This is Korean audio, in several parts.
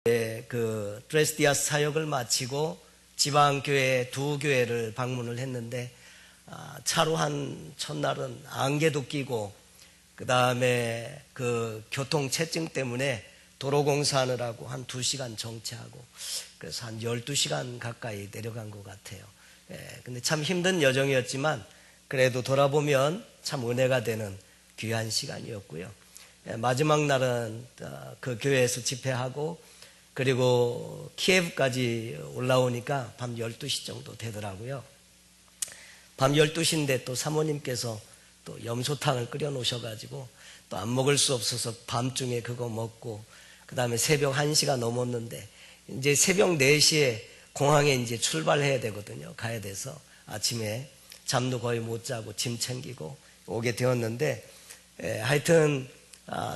그 드레스디아스 사역을 마치고 지방교회 두 교회를 방문을 했는데 차로 한 첫날은 안개도 끼고 그 다음에 그 교통체증 때문에 도로공사하느라고 한 2시간 정체하고 그래서 한 12시간 가까이 내려간 것 같아요. 근데 참 힘든 여정이었지만 그래도 돌아보면 참 은혜가 되는 귀한 시간이었고요. 마지막 날은 그 교회에서 집회하고 그리고 키예브까지 올라오니까 밤 12시 정도 되더라고요. 밤 12시인데 또 사모님께서 또 염소탕을 끓여 놓으셔가지고 또 안 먹을 수 없어서 밤중에 그거 먹고 그 다음에 새벽 1시가 넘었는데 이제 새벽 4시에 공항에 이제 출발해야 되거든요. 가야 돼서 아침에 잠도 거의 못 자고 짐 챙기고 오게 되었는데 하여튼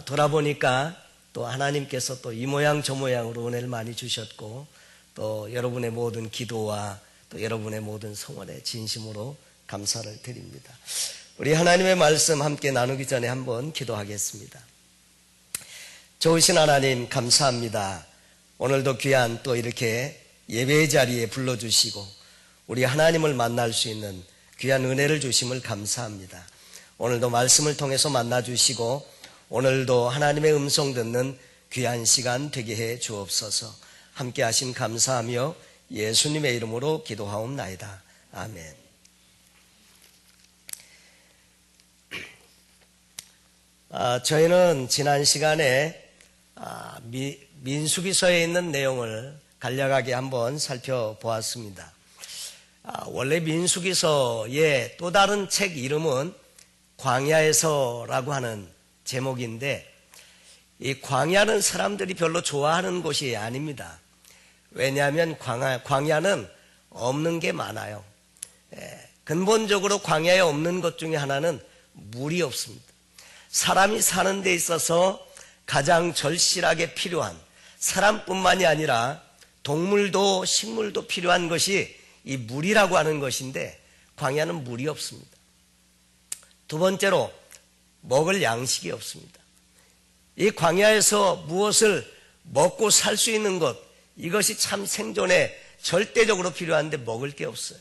돌아보니까 또 하나님께서 또 이 모양 저 모양으로 은혜를 많이 주셨고 또 여러분의 모든 기도와 또 여러분의 모든 성원에 진심으로 감사를 드립니다. 우리 하나님의 말씀 함께 나누기 전에 한번 기도하겠습니다. 좋으신 하나님 감사합니다. 오늘도 귀한 또 이렇게 예배의 자리에 불러주시고 우리 하나님을 만날 수 있는 귀한 은혜를 주심을 감사합니다. 오늘도 말씀을 통해서 만나주시고 오늘도 하나님의 음성 듣는 귀한 시간 되게 해 주옵소서. 함께 하심 감사하며 예수님의 이름으로 기도하옵나이다. 아멘. 저희는 지난 시간에 민수기서에 있는 내용을 간략하게 한번 살펴보았습니다. 원래 민수기서의 또 다른 책 이름은 광야에서라고 하는 제목인데 이 광야는 사람들이 별로 좋아하는 곳이 아닙니다. 왜냐하면 광야는 없는 게 많아요. 근본적으로 광야에 없는 것 중에 하나는 물이 없습니다. 사람이 사는 데 있어서 가장 절실하게 필요한 사람뿐만이 아니라 동물도 식물도 필요한 것이 이 물이라고 하는 것인데 광야는 물이 없습니다. 두 번째로 먹을 양식이 없습니다. 이 광야에서 무엇을 먹고 살 수 있는 것 이것이 참 생존에 절대적으로 필요한데 먹을 게 없어요.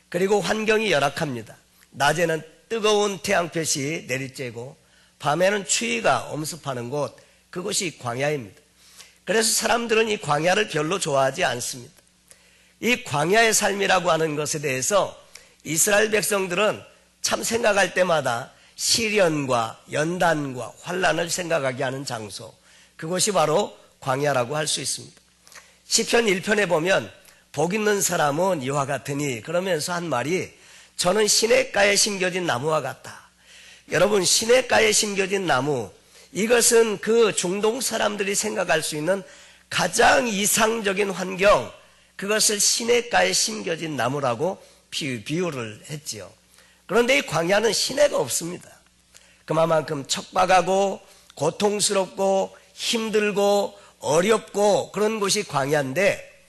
그리고 환경이 열악합니다. 낮에는 뜨거운 태양볕이 내리쬐고 밤에는 추위가 엄습하는 곳 그것이 광야입니다. 그래서 사람들은 이 광야를 별로 좋아하지 않습니다. 이 광야의 삶이라고 하는 것에 대해서 이스라엘 백성들은 참 생각할 때마다 시련과 연단과 환난을 생각하게 하는 장소 그것이 바로 광야라고 할 수 있습니다. 시편 1편에 보면 복 있는 사람은 이와 같으니 그러면서 한 말이 저는 시냇가에 심겨진 나무와 같다. 여러분 시냇가에 심겨진 나무 이것은 그 중동 사람들이 생각할 수 있는 가장 이상적인 환경 그것을 시냇가에 심겨진 나무라고 비유를 했지요. 그런데 이 광야는 시내가 없습니다. 그만큼 척박하고 고통스럽고 힘들고 어렵고 그런 곳이 광야인데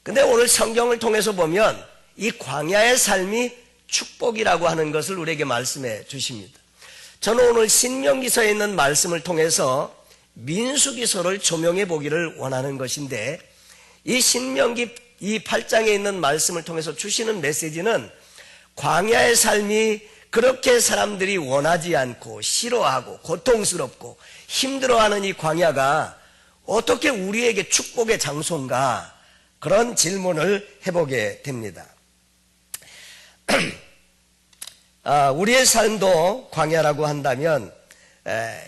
근데 오늘 성경을 통해서 보면 이 광야의 삶이 축복이라고 하는 것을 우리에게 말씀해 주십니다. 저는 오늘 신명기서에 있는 말씀을 통해서 민수기서를 조명해 보기를 원하는 것인데 이 신명기 이 8장에 있는 말씀을 통해서 주시는 메시지는 광야의 삶이 그렇게 사람들이 원하지 않고 싫어하고 고통스럽고 힘들어하는 이 광야가 어떻게 우리에게 축복의 장소인가 그런 질문을 해보게 됩니다. 우리의 삶도 광야라고 한다면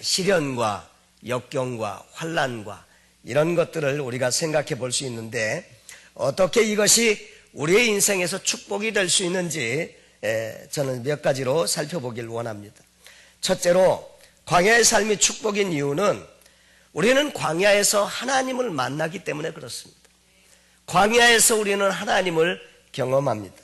시련과 역경과 환난과 이런 것들을 우리가 생각해 볼 수 있는데 어떻게 이것이 우리의 인생에서 축복이 될 수 있는지 저는 몇 가지로 살펴보길 원합니다. 첫째로 광야의 삶이 축복인 이유는 우리는 광야에서 하나님을 만나기 때문에 그렇습니다. 광야에서 우리는 하나님을 경험합니다.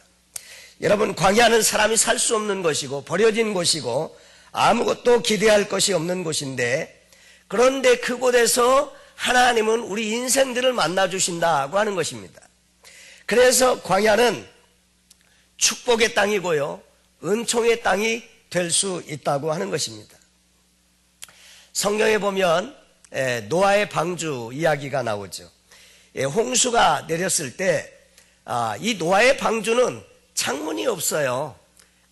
여러분 광야는 사람이 살 수 없는 곳이고 버려진 곳이고 아무것도 기대할 것이 없는 곳인데 그런데 그곳에서 하나님은 우리 인생들을 만나주신다고 하는 것입니다. 그래서 광야는 축복의 땅이고요 은총의 땅이 될 수 있다고 하는 것입니다. 성경에 보면 노아의 방주 이야기가 나오죠. 홍수가 내렸을 때 이 노아의 방주는 창문이 없어요.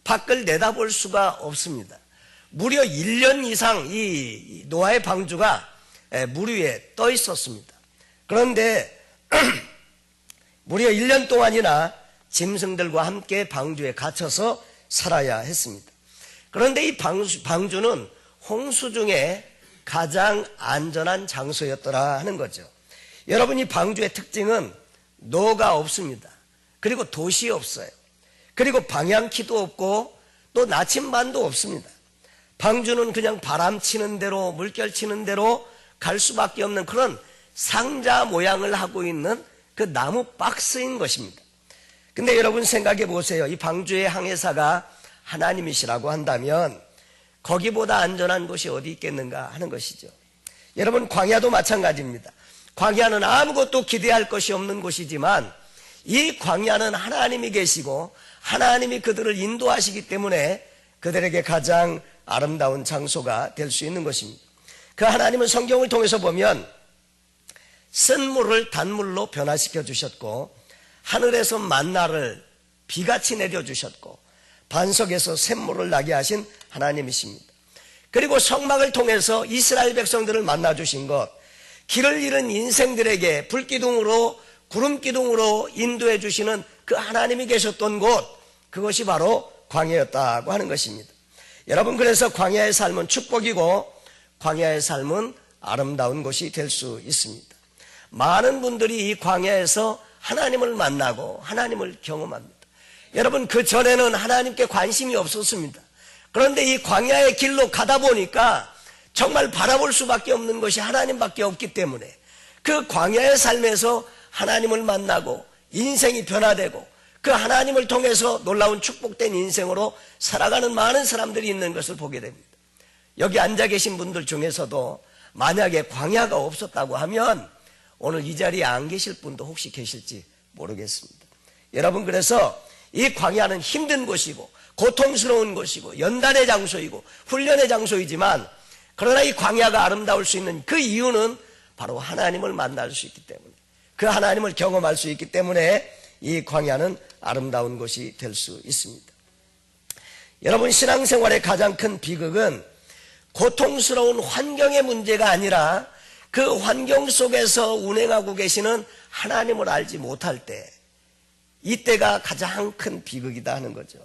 밖을 내다볼 수가 없습니다. 무려 1년 이상 이 노아의 방주가 물 위에 떠 있었습니다. 그런데 무려 1년 동안이나 짐승들과 함께 방주에 갇혀서 살아야 했습니다. 그런데 이 방주는 홍수 중에 가장 안전한 장소였더라 하는 거죠. 여러분, 이 방주의 특징은 노가 없습니다. 그리고 돛이 없어요. 그리고 방향키도 없고 또 나침반도 없습니다. 방주는 그냥 바람 치는 대로, 물결 치는 대로 갈 수밖에 없는 그런 상자 모양을 하고 있는 그 나무 박스인 것입니다. 근데 여러분 생각해 보세요. 이 방주의 항해사가 하나님이시라고 한다면 거기보다 안전한 곳이 어디 있겠는가 하는 것이죠. 여러분, 광야도 마찬가지입니다. 광야는 아무것도 기대할 것이 없는 곳이지만 이 광야는 하나님이 계시고 하나님이 그들을 인도하시기 때문에 그들에게 가장 아름다운 장소가 될 수 있는 것입니다. 그 하나님은 성경을 통해서 보면 쓴 물을 단물로 변화시켜 주셨고 하늘에서 만나를 비같이 내려주셨고 반석에서 샘물을 나게 하신 하나님이십니다. 그리고 성막을 통해서 이스라엘 백성들을 만나주신 것, 길을 잃은 인생들에게 불기둥으로 구름기둥으로 인도해 주시는 그 하나님이 계셨던 곳, 그것이 바로 광야였다고 하는 것입니다. 여러분, 그래서 광야의 삶은 축복이고 광야의 삶은 아름다운 곳이 될 수 있습니다. 많은 분들이 이 광야에서 하나님을 만나고 하나님을 경험합니다. 여러분, 그 전에는 하나님께 관심이 없었습니다. 그런데 이 광야의 길로 가다 보니까 정말 바라볼 수밖에 없는 것이 하나님밖에 없기 때문에 그 광야의 삶에서 하나님을 만나고 인생이 변화되고 그 하나님을 통해서 놀라운 축복된 인생으로 살아가는 많은 사람들이 있는 것을 보게 됩니다. 여기 앉아 계신 분들 중에서도 만약에 광야가 없었다고 하면 오늘 이 자리에 안 계실 분도 혹시 계실지 모르겠습니다. 여러분, 그래서 이 광야는 힘든 곳이고 고통스러운 곳이고 연단의 장소이고 훈련의 장소이지만 그러나 이 광야가 아름다울 수 있는 그 이유는 바로 하나님을 만날 수 있기 때문에, 그 하나님을 경험할 수 있기 때문에 이 광야는 아름다운 곳이 될 수 있습니다. 여러분, 신앙생활의 가장 큰 비극은 고통스러운 환경의 문제가 아니라 그 환경 속에서 운행하고 계시는 하나님을 알지 못할 때, 이때가 가장 큰 비극이다 하는 거죠.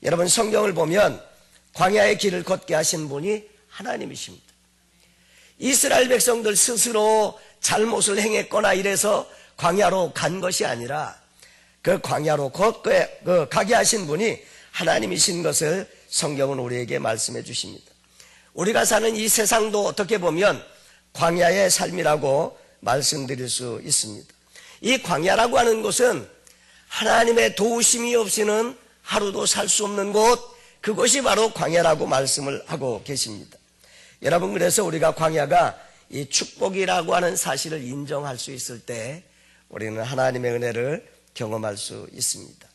여러분, 성경을 보면 광야의 길을 걷게 하신 분이 하나님이십니다. 이스라엘 백성들 스스로 잘못을 행했거나 이래서 광야로 간 것이 아니라 그 광야로 가게 하신 분이 하나님이신 것을 성경은 우리에게 말씀해 주십니다. 우리가 사는 이 세상도 어떻게 보면 광야의 삶이라고 말씀드릴 수 있습니다. 이 광야라고 하는 곳은 하나님의 도우심이 없이는 하루도 살 수 없는 곳, 그것이 바로 광야라고 말씀을 하고 계십니다. 여러분, 그래서 우리가 광야가 이 축복이라고 하는 사실을 인정할 수 있을 때 우리는 하나님의 은혜를 경험할 수 있습니다.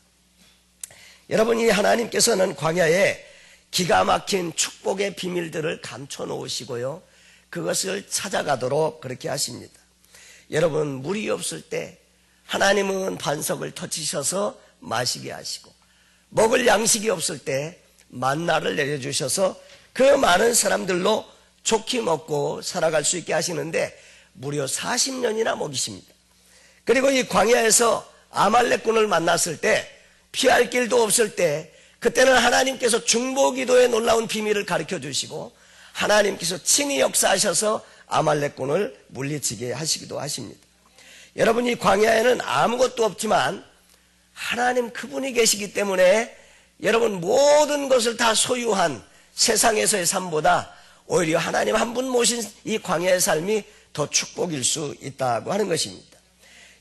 여러분, 이 하나님께서는 광야에 기가 막힌 축복의 비밀들을 감춰 놓으시고요, 그것을 찾아가도록 그렇게 하십니다. 여러분, 물이 없을 때 하나님은 반석을 터치셔서 마시게 하시고, 먹을 양식이 없을 때 만나를 내려주셔서 그 많은 사람들로 좋게 먹고 살아갈 수 있게 하시는데 무려 40년이나 먹이십니다. 그리고 이 광야에서 아말렉군을 만났을 때, 피할 길도 없을 때, 그때는 하나님께서 중보기도의 놀라운 비밀을 가르쳐 주시고 하나님께서 친히 역사하셔서 아말렉군을 물리치게 하시기도 하십니다. 여러분, 이 광야에는 아무것도 없지만 하나님 그분이 계시기 때문에 여러분, 모든 것을 다 소유한 세상에서의 삶보다 오히려 하나님 한 분 모신 이 광야의 삶이 더 축복일 수 있다고 하는 것입니다.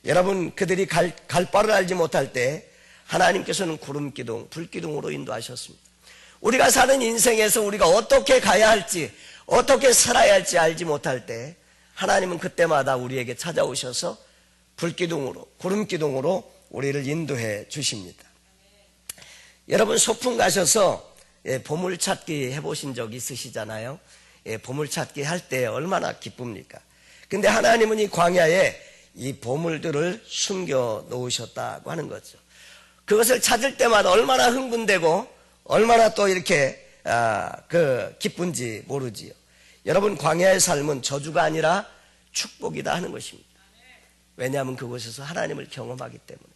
여러분, 그들이 갈 바를 알지 못할 때 하나님께서는 구름기둥, 불기둥으로 인도하셨습니다. 우리가 사는 인생에서 우리가 어떻게 가야 할지, 어떻게 살아야 할지 알지 못할 때 하나님은 그때마다 우리에게 찾아오셔서 불기둥으로, 구름기둥으로 우리를 인도해 주십니다. 여러분, 소풍 가셔서 보물찾기 해보신 적 있으시잖아요. 보물찾기 할 때 얼마나 기쁩니까? 근데 하나님은 이 광야에 이 보물들을 숨겨 놓으셨다고 하는 거죠. 그것을 찾을 때마다 얼마나 흥분되고 얼마나 또 이렇게 기쁜지 모르지요. 여러분, 광야의 삶은 저주가 아니라 축복이다 하는 것입니다. 왜냐하면 그곳에서 하나님을 경험하기 때문에.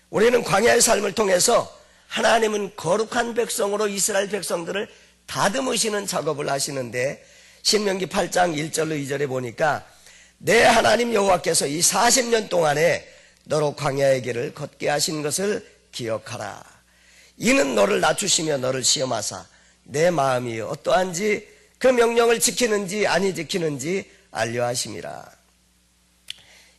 우리는 광야의 삶을 통해서 하나님은 거룩한 백성으로 이스라엘 백성들을 다듬으시는 작업을 하시는데, 신명기 8장 1절로 2절에 보니까 내 하나님 여호와께서 이 40년 동안에 너로 광야의 길을 걷게 하신 것을 기억하라. 이는 너를 낮추시며 너를 시험하사 내 마음이 어떠한지 그 명령을 지키는지 아니 지키는지 알려 하심이라.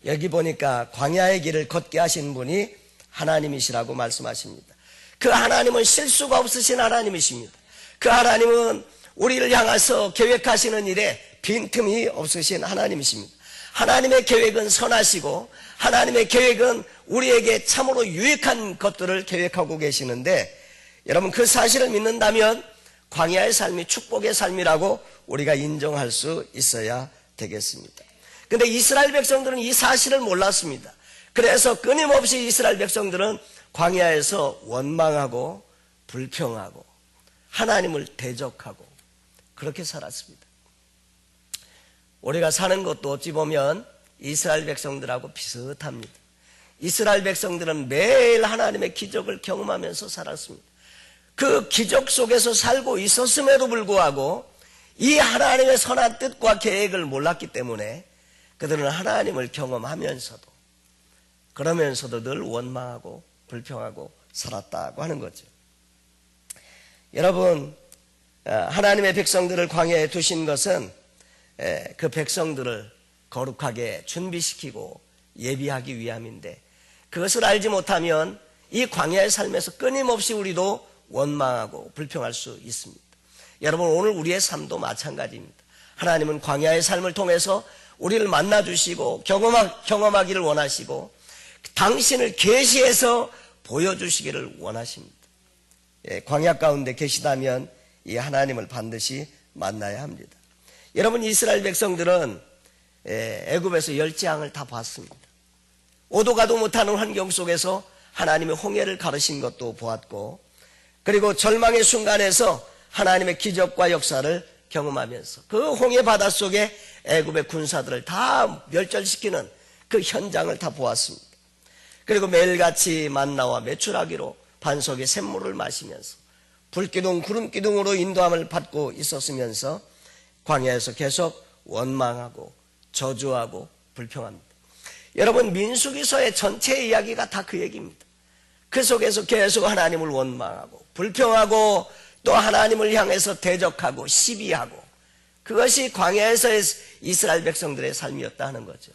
여기 보니까 광야의 길을 걷게 하신 분이 하나님이시라고 말씀하십니다. 그 하나님은 실수가 없으신 하나님이십니다. 그 하나님은 우리를 향해서 계획하시는 일에 빈틈이 없으신 하나님이십니다. 하나님의 계획은 선하시고 하나님의 계획은 우리에게 참으로 유익한 것들을 계획하고 계시는데, 여러분, 그 사실을 믿는다면 광야의 삶이 축복의 삶이라고 우리가 인정할 수 있어야 되겠습니다. 그런데 이스라엘 백성들은 이 사실을 몰랐습니다. 그래서 끊임없이 이스라엘 백성들은 광야에서 원망하고 불평하고 하나님을 대적하고 그렇게 살았습니다. 우리가 사는 것도 어찌 보면 이스라엘 백성들하고 비슷합니다. 이스라엘 백성들은 매일 하나님의 기적을 경험하면서 살았습니다. 그 기적 속에서 살고 있었음에도 불구하고 이 하나님의 선한 뜻과 계획을 몰랐기 때문에 그들은 하나님을 경험하면서도 그러면서도 늘 원망하고 불평하고 살았다고 하는 거죠. 여러분, 하나님의 백성들을 광야에 두신 것은 그 백성들을 거룩하게 준비시키고 예비하기 위함인데, 그것을 알지 못하면 이 광야의 삶에서 끊임없이 우리도 원망하고 불평할 수 있습니다. 여러분, 오늘 우리의 삶도 마찬가지입니다. 하나님은 광야의 삶을 통해서 우리를 만나주시고 경험하기를 원하시고 당신을 계시해서 보여주시기를 원하십니다. 광야 가운데 계시다면 이 하나님을 반드시 만나야 합니다. 여러분, 이스라엘 백성들은 애굽에서 열재앙을 다 봤습니다. 오도 가도 못하는 환경 속에서 하나님의 홍해를 가르신 것도 보았고, 그리고 절망의 순간에서 하나님의 기적과 역사를 경험하면서 그 홍해 바다 속에 애굽의 군사들을 다 멸절시키는 그 현장을 다 보았습니다. 그리고 매일같이 만나와 메추라기로 반석의 샘물을 마시면서 불기둥 구름기둥으로 인도함을 받고 있었으면서 광야에서 계속 원망하고 저주하고 불평합니다. 여러분, 민수기서의 전체 이야기가 다 그 얘기입니다. 그 속에서 계속 하나님을 원망하고 불평하고 또 하나님을 향해서 대적하고 시비하고, 그것이 광야에서의 이스라엘 백성들의 삶이었다 하는 거죠.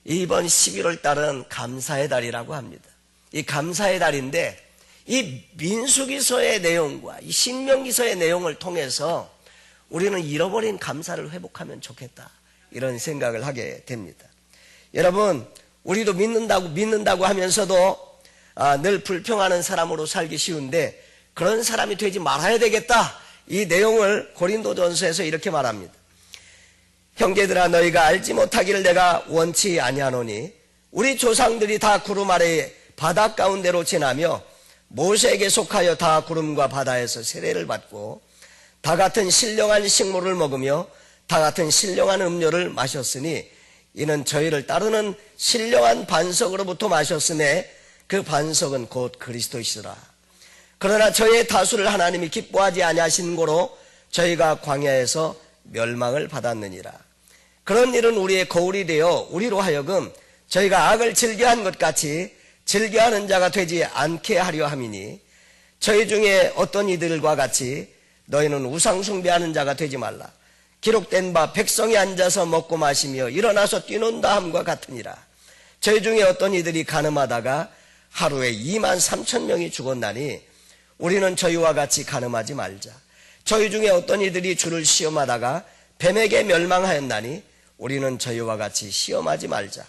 이번 11월 달은 감사의 달이라고 합니다. 이 감사의 달인데 이 민수기서의 내용과 이 신명기서의 내용을 통해서 우리는 잃어버린 감사를 회복하면 좋겠다, 이런 생각을 하게 됩니다. 여러분, 우리도 믿는다고 하면서도 늘 불평하는 사람으로 살기 쉬운데 그런 사람이 되지 말아야 되겠다, 이 내용을 고린도전서에서 이렇게 말합니다. 형제들아, 너희가 알지 못하기를 내가 원치 아니하노니 우리 조상들이 다 구름 아래 바다 가운데로 지나며 모세에게 속하여 다 구름과 바다에서 세례를 받고 다 같은 신령한 식물을 먹으며 다 같은 신령한 음료를 마셨으니 이는 저희를 따르는 신령한 반석으로부터 마셨음에 그 반석은 곧 그리스도시라. 그러나 저희의 다수를 하나님이 기뻐하지 아니하신 고로 저희가 광야에서 멸망을 받았느니라. 그런 일은 우리의 거울이 되어 우리로 하여금 저희가 악을 즐겨한 것 같이 즐겨하는 자가 되지 않게 하려 함이니, 저희 중에 어떤 이들과 같이 너희는 우상 숭배하는 자가 되지 말라. 기록된 바 백성이 앉아서 먹고 마시며 일어나서 뛰논다 함과 같으니라. 저희 중에 어떤 이들이 간음하다가 하루에 23,000명이 죽었나니 우리는 저희와 같이 간음하지 말자. 저희 중에 어떤 이들이 주를 시험하다가 뱀에게 멸망하였나니 우리는 저희와 같이 시험하지 말자.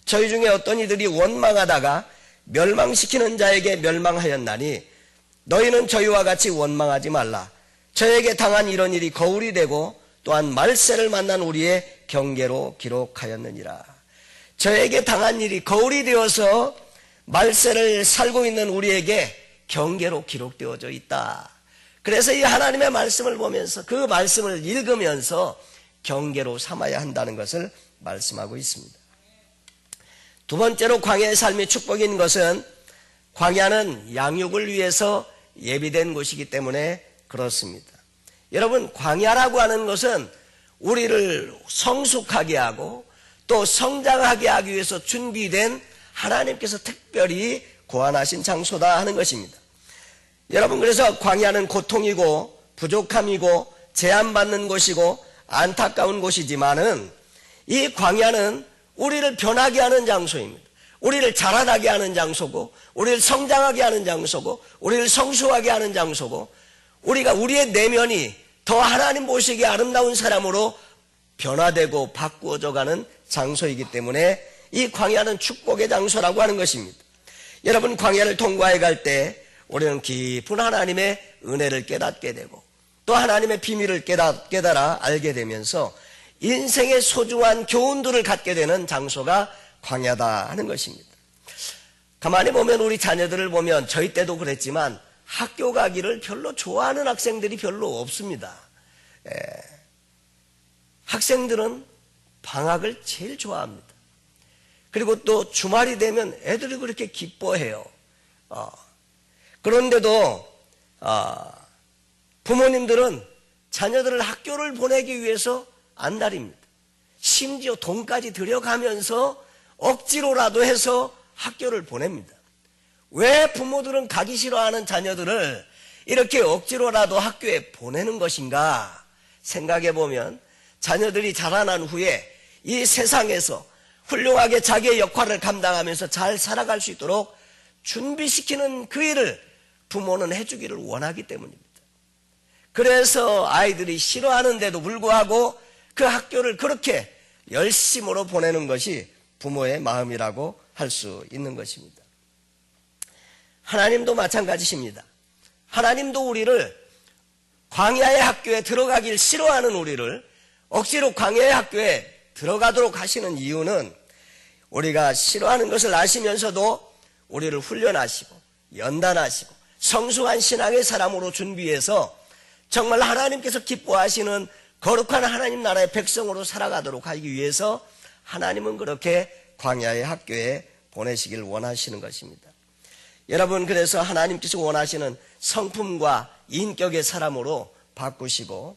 저희 중에 어떤 이들이 원망하다가 멸망시키는 자에게 멸망하였나니 너희는 저희와 같이 원망하지 말라. 저에게 당한 이런 일이 거울이 되고 또한 말세를 만난 우리의 경계로 기록하였느니라. 저에게 당한 일이 거울이 되어서 말세를 살고 있는 우리에게 경계로 기록되어져 있다. 그래서 이 하나님의 말씀을 보면서 그 말씀을 읽으면서 경계로 삼아야 한다는 것을 말씀하고 있습니다. 두 번째로 광야의 삶이 축복인 것은 광야는 양육을 위해서 예비된 곳이기 때문에 그렇습니다. 여러분, 광야라고 하는 것은 우리를 성숙하게 하고 또 성장하게 하기 위해서 준비된 하나님께서 특별히 고안하신 장소다 하는 것입니다. 여러분, 그래서 광야는 고통이고 부족함이고 제한받는 곳이고 안타까운 곳이지만은 이 광야는 우리를 변하게 하는 장소입니다. 우리를 자라나게 하는 장소고, 우리를 성장하게 하는 장소고, 우리를 성숙하게 하는 장소고, 우리가 우리의 내면이 더 하나님 보시기에 아름다운 사람으로 변화되고 바꾸어져가는 장소이기 때문에 이 광야는 축복의 장소라고 하는 것입니다. 여러분, 광야를 통과해 갈 때 우리는 깊은 하나님의 은혜를 깨닫게 되고 또 하나님의 비밀을 깨달아 알게 되면서 인생의 소중한 교훈들을 갖게 되는 장소가 광야다 하는 것입니다. 가만히 보면 우리 자녀들을 보면 저희 때도 그랬지만 학교 가기를 별로 좋아하는 학생들이 별로 없습니다. 학생들은 방학을 제일 좋아합니다. 그리고 또 주말이 되면 애들이 그렇게 기뻐해요. 그런데도 부모님들은 자녀들을 학교를 보내기 위해서 안달입니다. 심지어 돈까지 들여가면서 억지로라도 해서 학교를 보냅니다. 왜 부모들은 가기 싫어하는 자녀들을 이렇게 억지로라도 학교에 보내는 것인가 생각해 보면 자녀들이 자라난 후에 이 세상에서 훌륭하게 자기의 역할을 감당하면서 잘 살아갈 수 있도록 준비시키는 그 일을 부모는 해주기를 원하기 때문입니다. 그래서 아이들이 싫어하는데도 불구하고 그 학교를 그렇게 열심으로 보내는 것이 부모의 마음이라고 할 수 있는 것입니다. 하나님도 마찬가지십니다. 하나님도 우리를 광야의 학교에 들어가길 싫어하는 우리를 억지로 광야의 학교에 들어가도록 하시는 이유는 우리가 싫어하는 것을 아시면서도 우리를 훈련하시고 연단하시고 성숙한 신앙의 사람으로 준비해서 정말 하나님께서 기뻐하시는 거룩한 하나님 나라의 백성으로 살아가도록 하기 위해서 하나님은 그렇게 광야의 학교에 보내시길 원하시는 것입니다. 여러분, 그래서 하나님께서 원하시는 성품과 인격의 사람으로 바꾸시고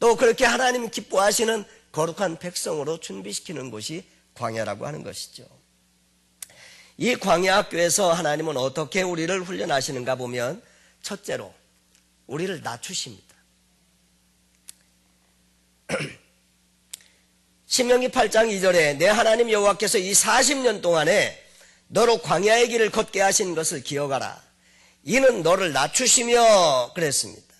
또 그렇게 하나님 기뻐하시는 거룩한 백성으로 준비시키는 곳이 광야라고 하는 것이죠. 이 광야 학교에서 하나님은 어떻게 우리를 훈련하시는가 보면 첫째로 우리를 낮추십니다. 신명기 8장 2절에 내 하나님 여호와께서 이 40년 동안에 너로 광야의 길을 걷게 하신 것을 기억하라. 이는 너를 낮추시며 그랬습니다.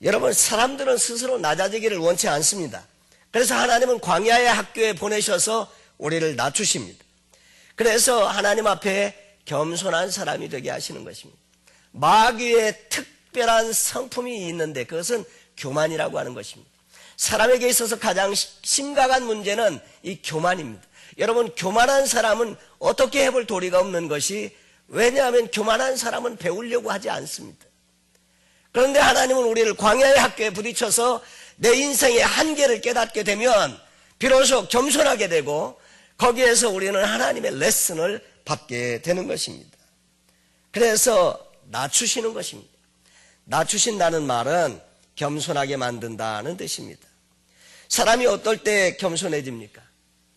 여러분, 사람들은 스스로 낮아지기를 원치 않습니다. 그래서 하나님은 광야의 학교에 보내셔서 우리를 낮추십니다. 그래서 하나님 앞에 겸손한 사람이 되게 하시는 것입니다. 마귀의 특별한 성품이 있는데 그것은 교만이라고 하는 것입니다. 사람에게 있어서 가장 심각한 문제는 이 교만입니다. 여러분, 교만한 사람은 어떻게 해볼 도리가 없는 것이, 왜냐하면 교만한 사람은 배우려고 하지 않습니다. 그런데 하나님은 우리를 광야의 학교에 부딪혀서 내 인생의 한계를 깨닫게 되면 비로소 겸손하게 되고 거기에서 우리는 하나님의 레슨을 받게 되는 것입니다. 그래서 낮추시는 것입니다. 낮추신다는 말은 겸손하게 만든다는 뜻입니다. 사람이 어떨 때 겸손해집니까?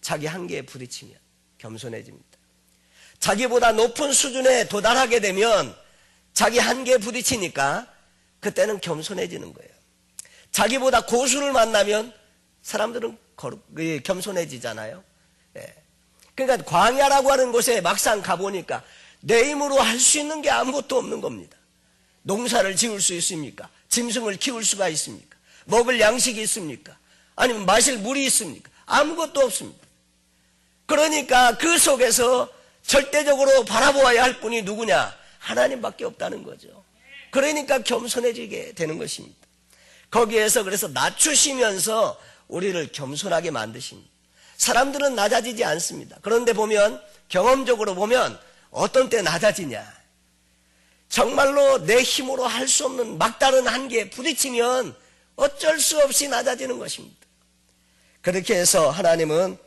자기 한계에 부딪히면 겸손해집니다. 자기보다 높은 수준에 도달하게 되면 자기 한계에 부딪히니까 그때는 겸손해지는 거예요. 자기보다 고수를 만나면 사람들은 겸손해지잖아요. 그러니까 광야라고 하는 곳에 막상 가보니까 내 힘으로 할 수 있는 게 아무것도 없는 겁니다. 농사를 지을 수 있습니까? 짐승을 키울 수가 있습니까? 먹을 양식이 있습니까? 아니면 마실 물이 있습니까? 아무것도 없습니다. 그러니까 그 속에서 절대적으로 바라보아야 할 분이 누구냐? 하나님밖에 없다는 거죠. 그러니까 겸손해지게 되는 것입니다. 거기에서 그래서 낮추시면서 우리를 겸손하게 만드십니다. 사람들은 낮아지지 않습니다. 그런데 보면, 경험적으로 보면 어떤 때 낮아지냐, 정말로 내 힘으로 할 수 없는 막다른 한계에 부딪히면 어쩔 수 없이 낮아지는 것입니다. 그렇게 해서 하나님은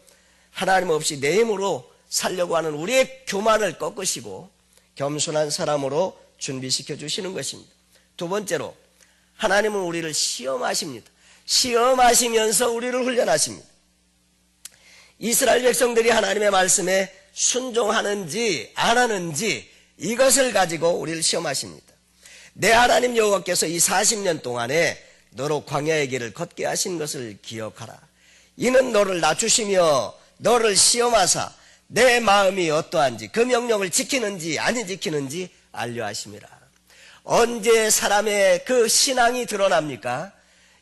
하나님 없이 내 힘으로 살려고 하는 우리의 교만을 꺾으시고 겸손한 사람으로 준비시켜 주시는 것입니다. 두 번째로, 하나님은 우리를 시험하십니다. 시험하시면서 우리를 훈련하십니다. 이스라엘 백성들이 하나님의 말씀에 순종하는지 안 하는지 이것을 가지고 우리를 시험하십니다. 내 하나님 여호와께서 이 40년 동안에 너로 광야의 길을 걷게 하신 것을 기억하라. 이는 너를 낮추시며 너를 시험하사 내 마음이 어떠한지 그 명령을 지키는지 아니 지키는지 알려하심이라. 언제 사람의 그 신앙이 드러납니까?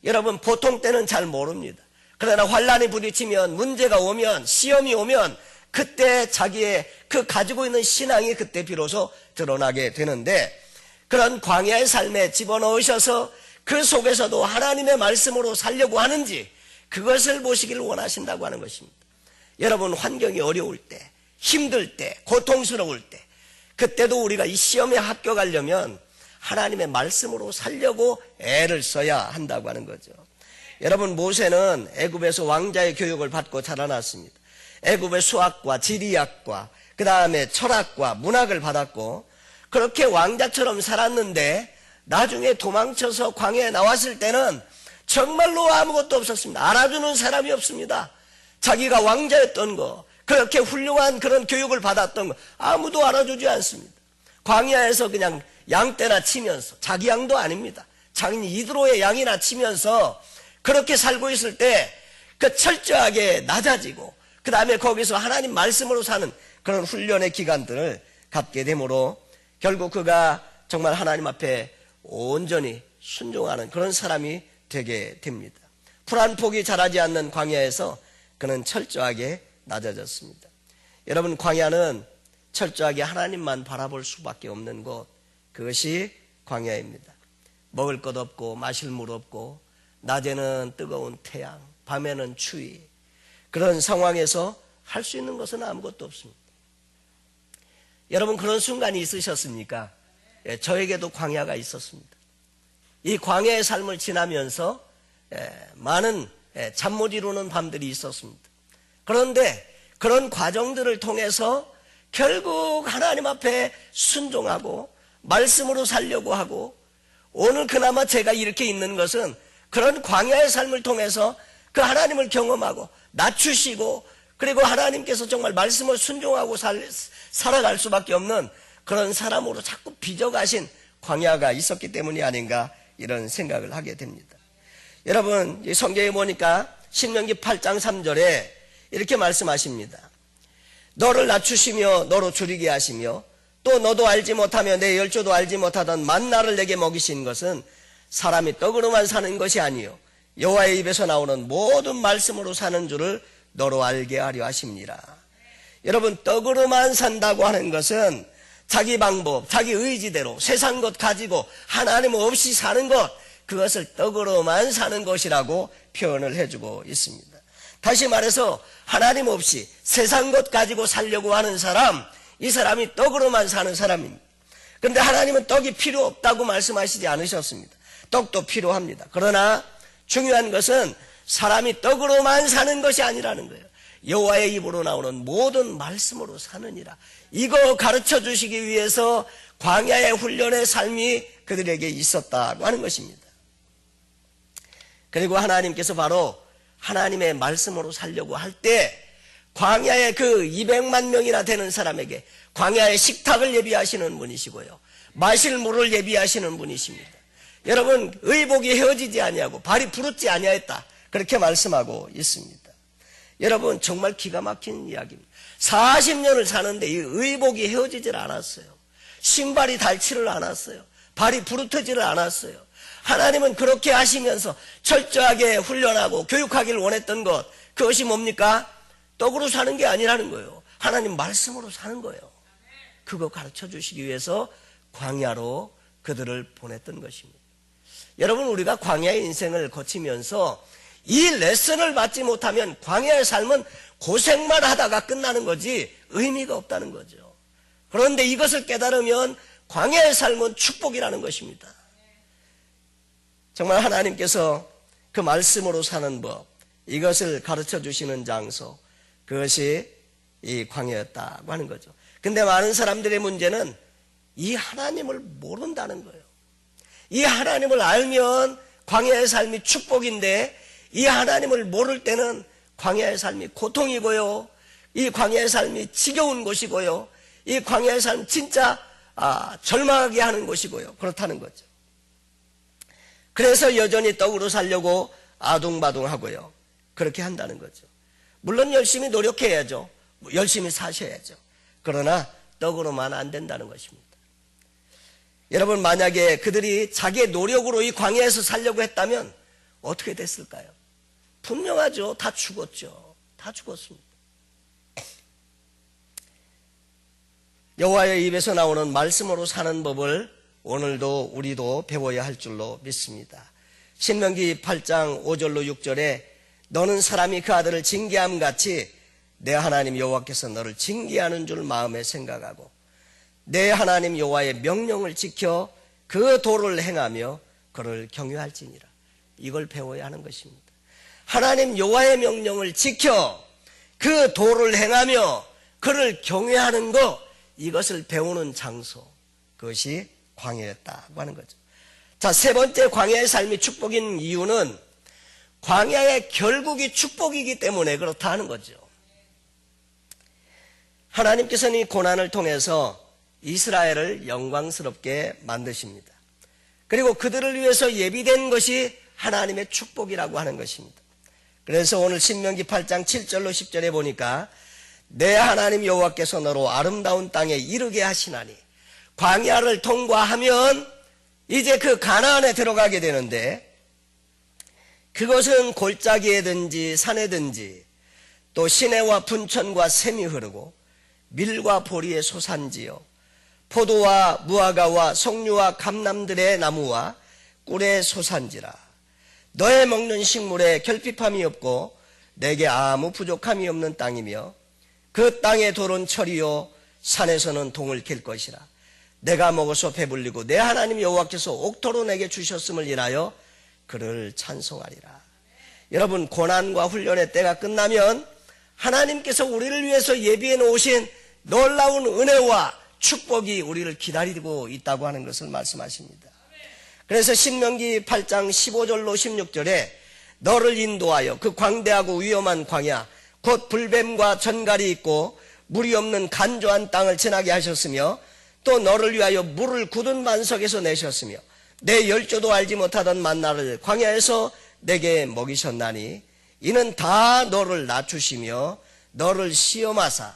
여러분, 보통 때는 잘 모릅니다. 그러나 환난이 부딪히면, 문제가 오면, 시험이 오면 그때 자기의 그 가지고 있는 신앙이 그때 비로소 드러나게 되는데, 그런 광야의 삶에 집어넣으셔서 그 속에서도 하나님의 말씀으로 살려고 하는지 그것을 보시기를 원하신다고 하는 것입니다. 여러분, 환경이 어려울 때, 힘들 때, 고통스러울 때, 그때도 우리가 이 시험에 합격하려면 하나님의 말씀으로 살려고 애를 써야 한다고 하는 거죠. 여러분, 모세는 애굽에서 왕자의 교육을 받고 자라났습니다. 애굽의 수학과 지리학과 그 다음에 철학과 문학을 받았고 그렇게 왕자처럼 살았는데 나중에 도망쳐서 광야에 나왔을 때는 정말로 아무것도 없었습니다. 알아주는 사람이 없습니다. 자기가 왕자였던 거, 그렇게 훌륭한 그런 교육을 받았던 거 아무도 알아주지 않습니다. 광야에서 그냥 양떼나 치면서, 자기 양도 아닙니다, 장인 이드로의 양이나 치면서 그렇게 살고 있을 때 그 철저하게 낮아지고 그 다음에 거기서 하나님 말씀으로 사는 그런 훈련의 기간들을 갖게 되므로 결국 그가 정말 하나님 앞에 온전히 순종하는 그런 사람이 되게 됩니다. 풀 한 폭이 자라지 않는 광야에서 그는 철저하게 낮아졌습니다. 여러분, 광야는 철저하게 하나님만 바라볼 수밖에 없는 곳, 그것이 광야입니다. 먹을 것 없고 마실 물 없고 낮에는 뜨거운 태양, 밤에는 추위, 그런 상황에서 할 수 있는 것은 아무것도 없습니다. 여러분, 그런 순간이 있으셨습니까? 예, 저에게도 광야가 있었습니다. 이 광야의 삶을 지나면서 많은 잠 못 이루는 밤들이 있었습니다. 그런데 그런 과정들을 통해서 결국 하나님 앞에 순종하고 말씀으로 살려고 하고, 오늘 그나마 제가 이렇게 있는 것은 그런 광야의 삶을 통해서 그 하나님을 경험하고 낮추시고 그리고 하나님께서 정말 말씀을 순종하고 살아갈 수밖에 없는 그런 사람으로 자꾸 빚어가신 광야가 있었기 때문이 아닌가, 이런 생각을 하게 됩니다. 여러분, 이 성경에 보니까 신명기 8장 3절에 이렇게 말씀하십니다. 너를 낮추시며 너로 줄이게 하시며 또 너도 알지 못하며 내 열조도 알지 못하던 만나를 내게 먹이신 것은 사람이 떡으로만 사는 것이 아니요 여호와의 입에서 나오는 모든 말씀으로 사는 줄을 너로 알게 하려 하십니라. 여러분, 떡으로만 산다고 하는 것은 자기 방법, 자기 의지대로 세상 것 가지고 하나님 없이 사는 것, 그것을 떡으로만 사는 것이라고 표현을 해주고 있습니다. 다시 말해서 하나님 없이 세상 것 가지고 살려고 하는 사람, 이 사람이 떡으로만 사는 사람입니다. 그런데 하나님은 떡이 필요 없다고 말씀하시지 않으셨습니다. 떡도 필요합니다. 그러나 중요한 것은 사람이 떡으로만 사는 것이 아니라는 거예요. 여호와의 입으로 나오는 모든 말씀으로 사느니라. 이거 가르쳐 주시기 위해서 광야의 훈련의 삶이 그들에게 있었다고 하는 것입니다. 그리고 하나님께서 바로 하나님의 말씀으로 살려고 할 때 광야의 그 200만 명이나 되는 사람에게 광야의 식탁을 예비하시는 분이시고요, 마실 물을 예비하시는 분이십니다. 여러분, 의복이 헤어지지 아니하고 발이 부르지 아니하였다, 그렇게 말씀하고 있습니다. 여러분, 정말 기가 막힌 이야기입니다. 40년을 사는데 이 의복이 헤어지질 않았어요. 신발이 닳지를 않았어요. 발이 부르트지를 않았어요. 하나님은 그렇게 하시면서 철저하게 훈련하고 교육하기를 원했던 것, 그것이 뭡니까? 떡으로 사는 게 아니라는 거예요. 하나님 말씀으로 사는 거예요. 그거 가르쳐 주시기 위해서 광야로 그들을 보냈던 것입니다. 여러분, 우리가 광야의 인생을 거치면서 이 레슨을 받지 못하면 광야의 삶은 고생만 하다가 끝나는 거지 의미가 없다는 거죠. 그런데 이것을 깨달으면 광야의 삶은 축복이라는 것입니다. 정말 하나님께서 그 말씀으로 사는 법, 이것을 가르쳐 주시는 장소, 그것이 이 광야였다고 하는 거죠. 근데 많은 사람들의 문제는 이 하나님을 모른다는 거예요. 이 하나님을 알면 광야의 삶이 축복인데 이 하나님을 모를 때는 광야의 삶이 고통이고요, 이 광야의 삶이 지겨운 것이고요, 이 광야의 삶 진짜 절망하게 하는 것이고요, 그렇다는 거죠. 그래서 여전히 떡으로 살려고 아둥바둥하고요, 그렇게 한다는 거죠. 물론 열심히 노력해야죠, 열심히 사셔야죠. 그러나 떡으로만 안 된다는 것입니다. 여러분, 만약에 그들이 자기의 노력으로 이 광야에서 살려고 했다면 어떻게 됐을까요? 분명하죠. 다 죽었죠. 다 죽었습니다. 여호와의 입에서 나오는 말씀으로 사는 법을 오늘도 우리도 배워야 할 줄로 믿습니다. 신명기 8장 5절로 6절에 너는 사람이 그 아들을 징계함 같이 내 하나님 여호와께서 너를 징계하는 줄 마음에 생각하고 내 하나님 여호와의 명령을 지켜 그 도를 행하며 그를 경외할지니라. 이걸 배워야 하는 것입니다. 하나님 여호와의 명령을 지켜 그 도를 행하며 그를 경외하는 것, 이것을 배우는 장소, 그것이 광야였다고 하는 거죠. 자, 세 번째 광야의 삶이 축복인 이유는 광야의 결국이 축복이기 때문에 그렇다 하는 거죠. 하나님께서는 이 고난을 통해서 이스라엘을 영광스럽게 만드십니다. 그리고 그들을 위해서 예비된 것이 하나님의 축복이라고 하는 것입니다. 그래서 오늘 신명기 8장 7절로 10절에 보니까 내 하나님 여호와께서 너로 아름다운 땅에 이르게 하시나니, 광야를 통과하면 이제 그 가나안에 들어가게 되는데, 그것은 골짜기에든지 산에든지 또 시내와 분천과 샘이 흐르고 밀과 보리의 소산지요, 포도와 무화과와 석류와 감람들의 나무와 꿀의 소산지라. 너의 먹는 식물에 결핍함이 없고 내게 아무 부족함이 없는 땅이며 그 땅의 돌은 철이요 산에서는 동을 갤 것이라. 내가 먹어서 배불리고 내 하나님 여호와께서 옥토로 내게 주셨음을 인하여 그를 찬송하리라. 여러분, 고난과 훈련의 때가 끝나면 하나님께서 우리를 위해서 예비해 놓으신 놀라운 은혜와 축복이 우리를 기다리고 있다고 하는 것을 말씀하십니다. 그래서 신명기 8장 15절로 16절에 너를 인도하여 그 광대하고 위험한 광야 곧 불뱀과 전갈이 있고 물이 없는 간조한 땅을 지나게 하셨으며 또 너를 위하여 물을 굳은 반석에서 내셨으며 내 열조도 알지 못하던 만나를 광야에서 내게 먹이셨나니 이는 다 너를 낮추시며 너를 시험하사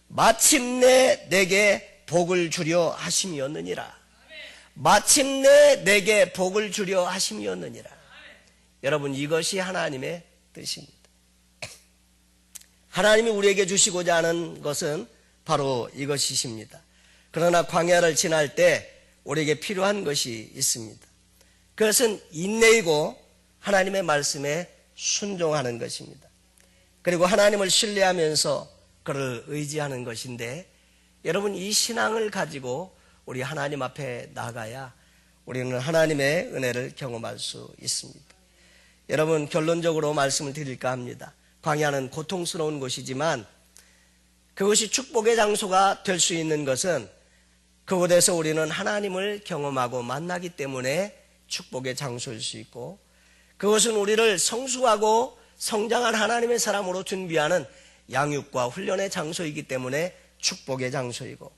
마침내 내게 복을 주려 하심이었느니라. 마침내 내게 복을 주려 하심이었느니라. 여러분, 이것이 하나님의 뜻입니다. 하나님이 우리에게 주시고자 하는 것은 바로 이것이십니다. 그러나 광야를 지날 때 우리에게 필요한 것이 있습니다. 그것은 인내이고 하나님의 말씀에 순종하는 것입니다. 그리고 하나님을 신뢰하면서 그를 의지하는 것인데, 여러분, 이 신앙을 가지고 우리 하나님 앞에 나가야 우리는 하나님의 은혜를 경험할 수 있습니다. 여러분, 결론적으로 말씀을 드릴까 합니다. 광야는 고통스러운 곳이지만 그것이 축복의 장소가 될 수 있는 것은 그곳에서 우리는 하나님을 경험하고 만나기 때문에 축복의 장소일 수 있고, 그것은 우리를 성숙하고 성장한 하나님의 사람으로 준비하는 양육과 훈련의 장소이기 때문에 축복의 장소이고,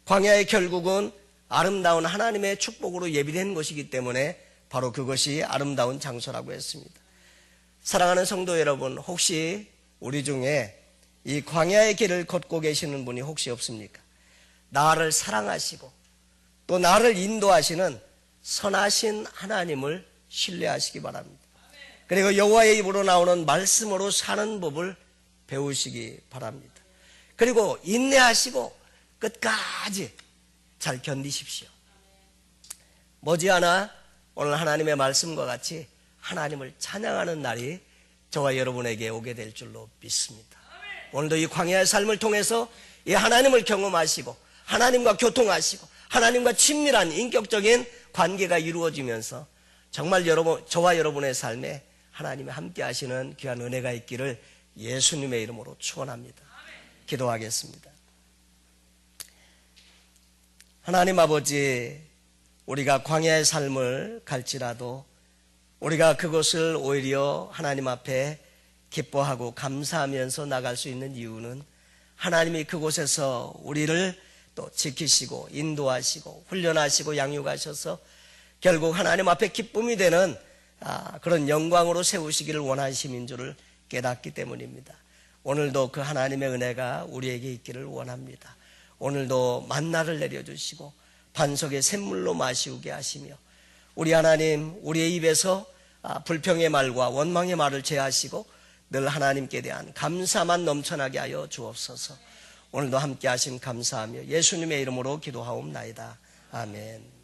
광야의 결국은 아름다운 하나님의 축복으로 예비된 것이기 때문에 바로 그것이 아름다운 장소라고 했습니다. 사랑하는 성도 여러분, 혹시 우리 중에 이 광야의 길을 걷고 계시는 분이 혹시 없습니까? 나를 사랑하시고 또 나를 인도하시는 선하신 하나님을 신뢰하시기 바랍니다. 그리고 여호와의 입으로 나오는 말씀으로 사는 법을 배우시기 바랍니다. 그리고 인내하시고 끝까지 잘 견디십시오. 머지않아 오늘 하나님의 말씀과 같이 하나님을 찬양하는 날이 저와 여러분에게 오게 될 줄로 믿습니다. 오늘도 이 광야의 삶을 통해서 이 하나님을 경험하시고 하나님과 교통하시고 하나님과 친밀한 인격적인 관계가 이루어지면서 정말 저와 여러분의 삶에 하나님이 함께 하시는 귀한 은혜가 있기를 예수님의 이름으로 축원합니다. 기도하겠습니다. 하나님 아버지, 우리가 광야의 삶을 갈지라도 우리가 그것을 오히려 하나님 앞에 기뻐하고 감사하면서 나갈 수 있는 이유는 하나님이 그곳에서 우리를 또 지키시고 인도하시고 훈련하시고 양육하셔서 결국 하나님 앞에 기쁨이 되는 그런 영광으로 세우시기를 원하심인 줄을 깨닫기 때문입니다. 오늘도 그 하나님의 은혜가 우리에게 있기를 원합니다. 오늘도 만나를 내려주시고 반석의 샘물로 마시우게 하시며 우리 하나님, 우리의 입에서 불평의 말과 원망의 말을 제하시고 늘 하나님께 대한 감사만 넘쳐나게 하여 주옵소서. 오늘도 함께 하심 감사하며 예수님의 이름으로 기도하옵나이다. 아멘.